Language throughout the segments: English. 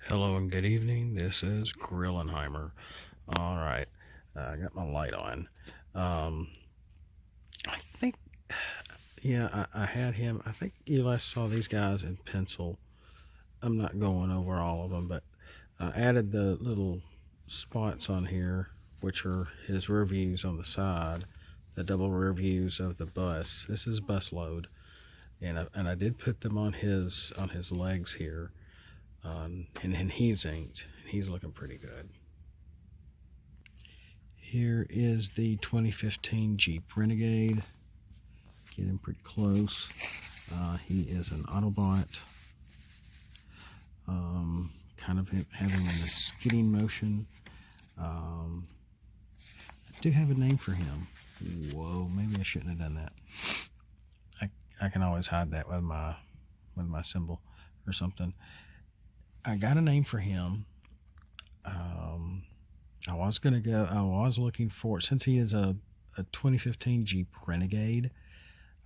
Hello and good evening. This is Grillenheimer. All right, I got my light on. Um, I think, yeah, I had him. I think you last saw these guys in pencil. I'm not going over all of them, but I added the little spots on here, which are his rear views on the side, the double rear views of the bus. This is bus load, and I did put them on his legs here, and he's inked. He's looking pretty good. Here is the 2015 Jeep Renegade. Getting pretty close. He is an Autobot. Kind of having a skidding motion. I do have a name for him. Whoa, maybe I shouldn't have done that. I can always hide that with my symbol or something. I got a name for him. I was looking for, since he is a 2015 Jeep Renegade,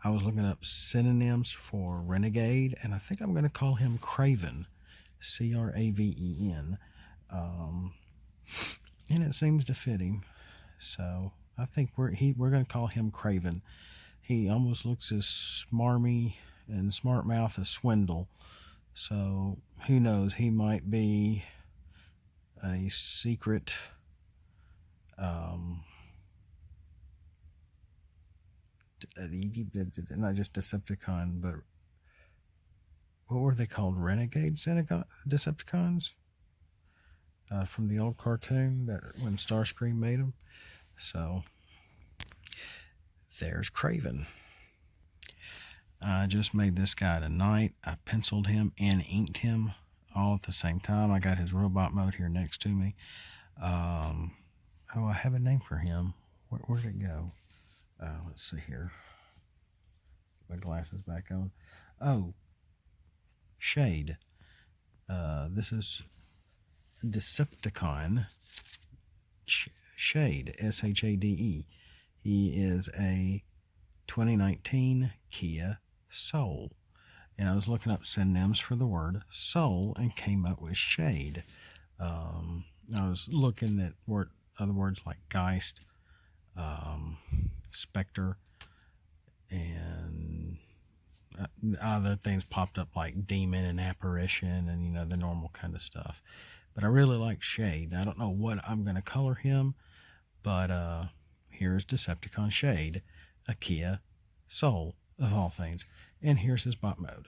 I was looking up synonyms for Renegade, and I think I'm going to call him Craven, Craven. And it seems to fit him, so I think we're going to call him Craven. He almost looks as smarmy and smart mouth as Swindle, so who knows? He might be a secret. Not just Decepticon, but what were they called? Renegade Decepticons? From the old cartoon that when Starscream made them. So there's Craven. I just made this guy tonight. I penciled him and inked him all at the same time. I got his robot mode here next to me. I have a name for him. Where'd it go? Let's see here. Get my glasses back on. Oh, Shade. This is Decepticon Shade, Shade. He is a 2019 Kia Soul. And I was looking up synonyms for the word soul and came up with Shade. I was looking at other words like Geist, Spectre, and other things popped up like Demon and Apparition and, the normal kind of stuff. But I really like Shade. I don't know what I'm going to color him, but here's Decepticon Shade, a Kia Soul of all things. And here's his bot mode.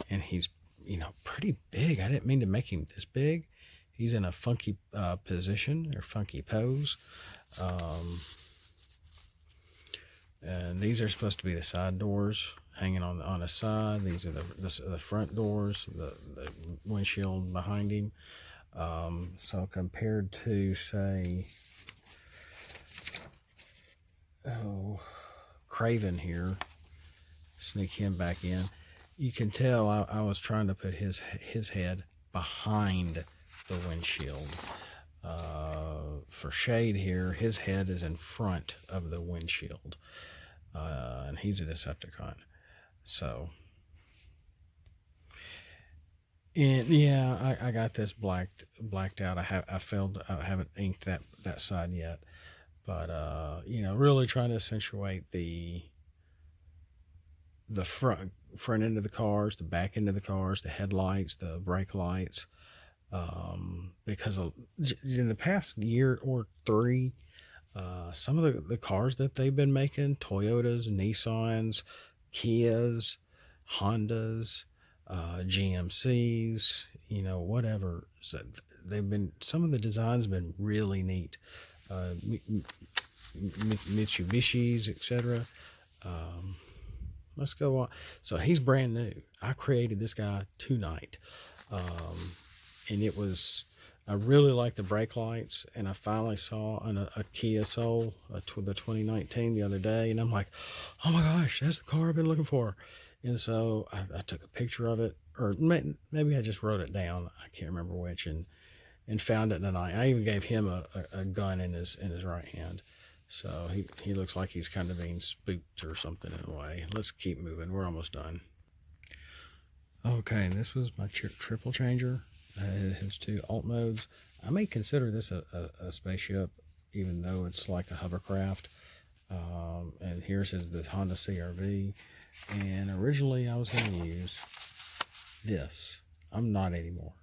And he's, pretty big. I didn't mean to make him this big. He's in a funky position or funky pose. And these are supposed to be the side doors hanging on the side. These are the front doors, the windshield behind him. So compared to, say, Craven here, sneak him back in. You can tell I was trying to put his head behind the windshield. For Shade here, his head is in front of the windshield. And he's a Decepticon. So, and yeah, I got this blacked out. I haven't inked that side yet. But, really trying to accentuate the front end of the cars, the back end of the cars, the headlights, the brake lights. Because in the past year or three, some of the cars that they've been making, Toyotas, Nissans, Kias, Hondas, GMCs, whatever. So some of the designs have been really neat. Mitsubishis, etc. Let's go on. So he's brand new. I created this guy tonight. And I really like the brake lights, and I finally saw a Kia Soul, the 2019 the other day, and I'm like, oh my gosh, that's the car I've been looking for. And so I took a picture of it, or maybe I just wrote it down. I can't remember which, and found it tonight. I even gave him a gun in his right hand. So he looks like he's kind of being spooked or something in a way. Let's keep moving. We're almost done. Okay, this was my triple changer. It has two alt modes. I may consider this a spaceship, even though it's like a hovercraft. And here's this Honda CRV. And originally I was going to use this. I'm not anymore.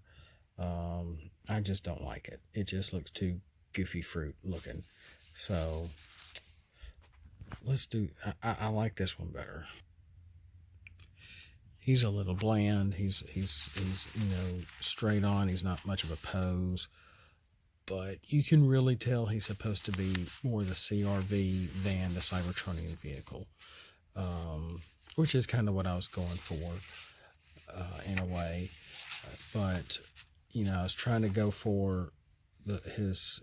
I just don't like it. It just looks too goofy fruit looking. So let's do, I like this one better. He's a little bland. He's straight on. He's not much of a pose, but you can really tell he's supposed to be more the CRV than the Cybertronian vehicle, which is kind of what I was going for in a way. But I was trying to go for his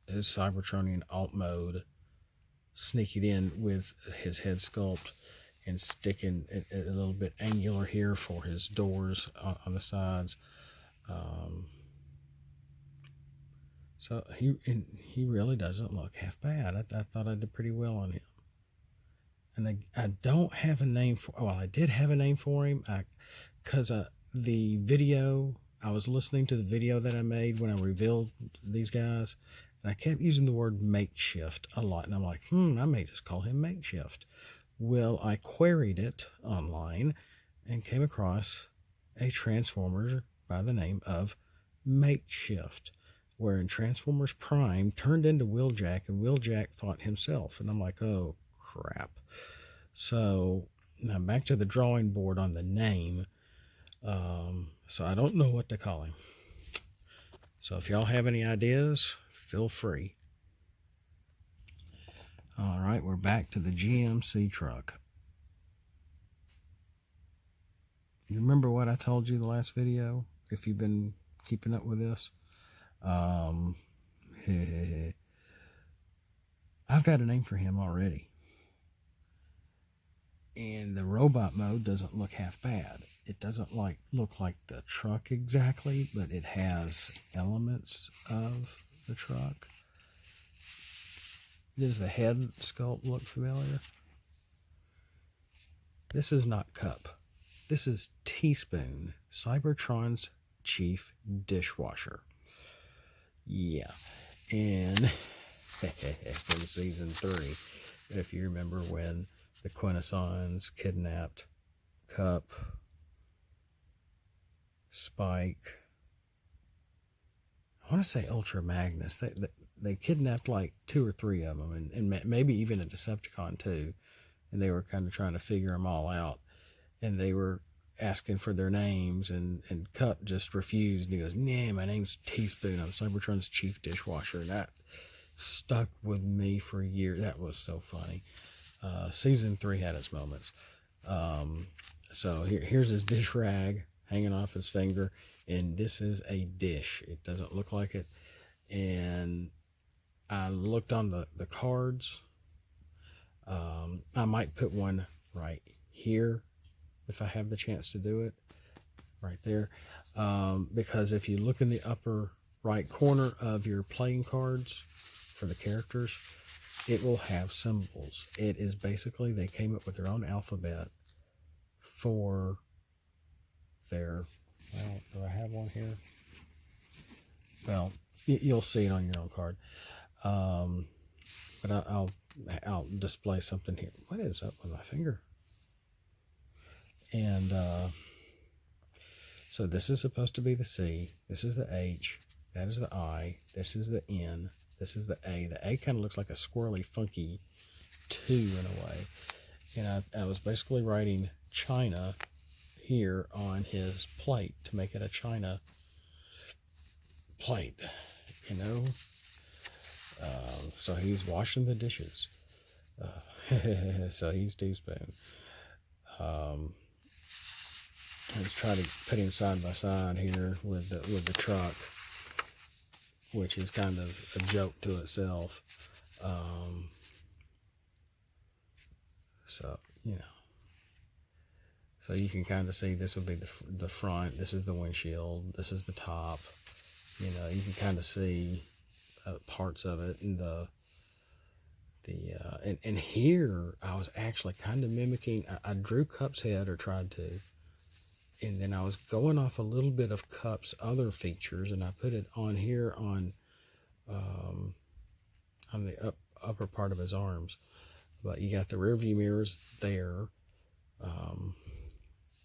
Cybertronian alt mode, sneak it in with his head sculpt, and sticking it a little bit angular here for his doors on the sides. So he really doesn't look half bad. I thought I did pretty well on him. And I don't have a name for, well, I did have a name for him, because the video, I was listening to the video that I made when I revealed these guys, and I kept using the word makeshift a lot, and I'm like, I may just call him Makeshift. Well, I queried it online and came across a Transformer by the name of Makeshift, where in Transformers Prime turned into Wheeljack, and Wheeljack fought himself. And I'm like, oh, crap. So now back to the drawing board on the name. So I don't know what to call him. So if y'all have any ideas, feel free. All right, we're back to the GMC truck. You remember what I told you the last video, if you've been keeping up with this? I've got a name for him already. And the robot mode doesn't look half bad. It doesn't look like the truck exactly, but it has elements of the truck. Does the head sculpt look familiar? This is not Cup. This is Teaspoon, Cybertron's chief dishwasher. Yeah. And from season 3, if you remember when the Quintessons kidnapped Cup, Spike, I want to say Ultra Magnus. They kidnapped like 2 or 3 of them, and maybe even a Decepticon too. And they were kind of trying to figure them all out. And they were asking for their names, and Cup just refused. And he goes, nah, my name's Teaspoon. I'm Cybertron's chief dishwasher. And that stuck with me for years. That was so funny. Season 3 had its moments. So here's his dish rag hanging off his finger. And this is a dish. It doesn't look like it. And I looked on the cards. I might put one right here if I have the chance to do it, right there. Because if you look in the upper right corner of your playing cards for the characters, it will have symbols. It is basically, they came up with their own alphabet for their, well, do I have one here? Well, you'll see it on your own card. But I'll display something here. What is up with my finger? And so this is supposed to be the C. This is the H. That is the I. This is the N. This is the A. The A kind of looks like a squirrely, funky 2 in a way. And I was basically writing China here on his plate to make it a China plate, you know. So he's washing the dishes. So he's Teaspoon. Let's try to put him side by side here with the truck, which is kind of a joke to itself. So so you can kind of see this would be the front. This is the windshield. This is the top. You can kind of see parts of it, and and here I was actually kind of mimicking. I drew Cup's head, or tried to, And then I was going off a little bit of Cup's other features, and I put it on here um, on the upper part of his arms. But you got the rear view mirrors there, um,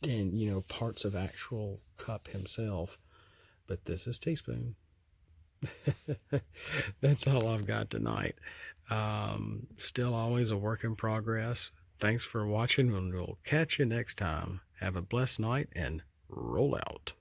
and parts of actual Cup himself. But this is Teaspoon. That's all I've got tonight. Still always a work in progress. Thanks for watching, and we'll catch you next time. Have a blessed night and roll out.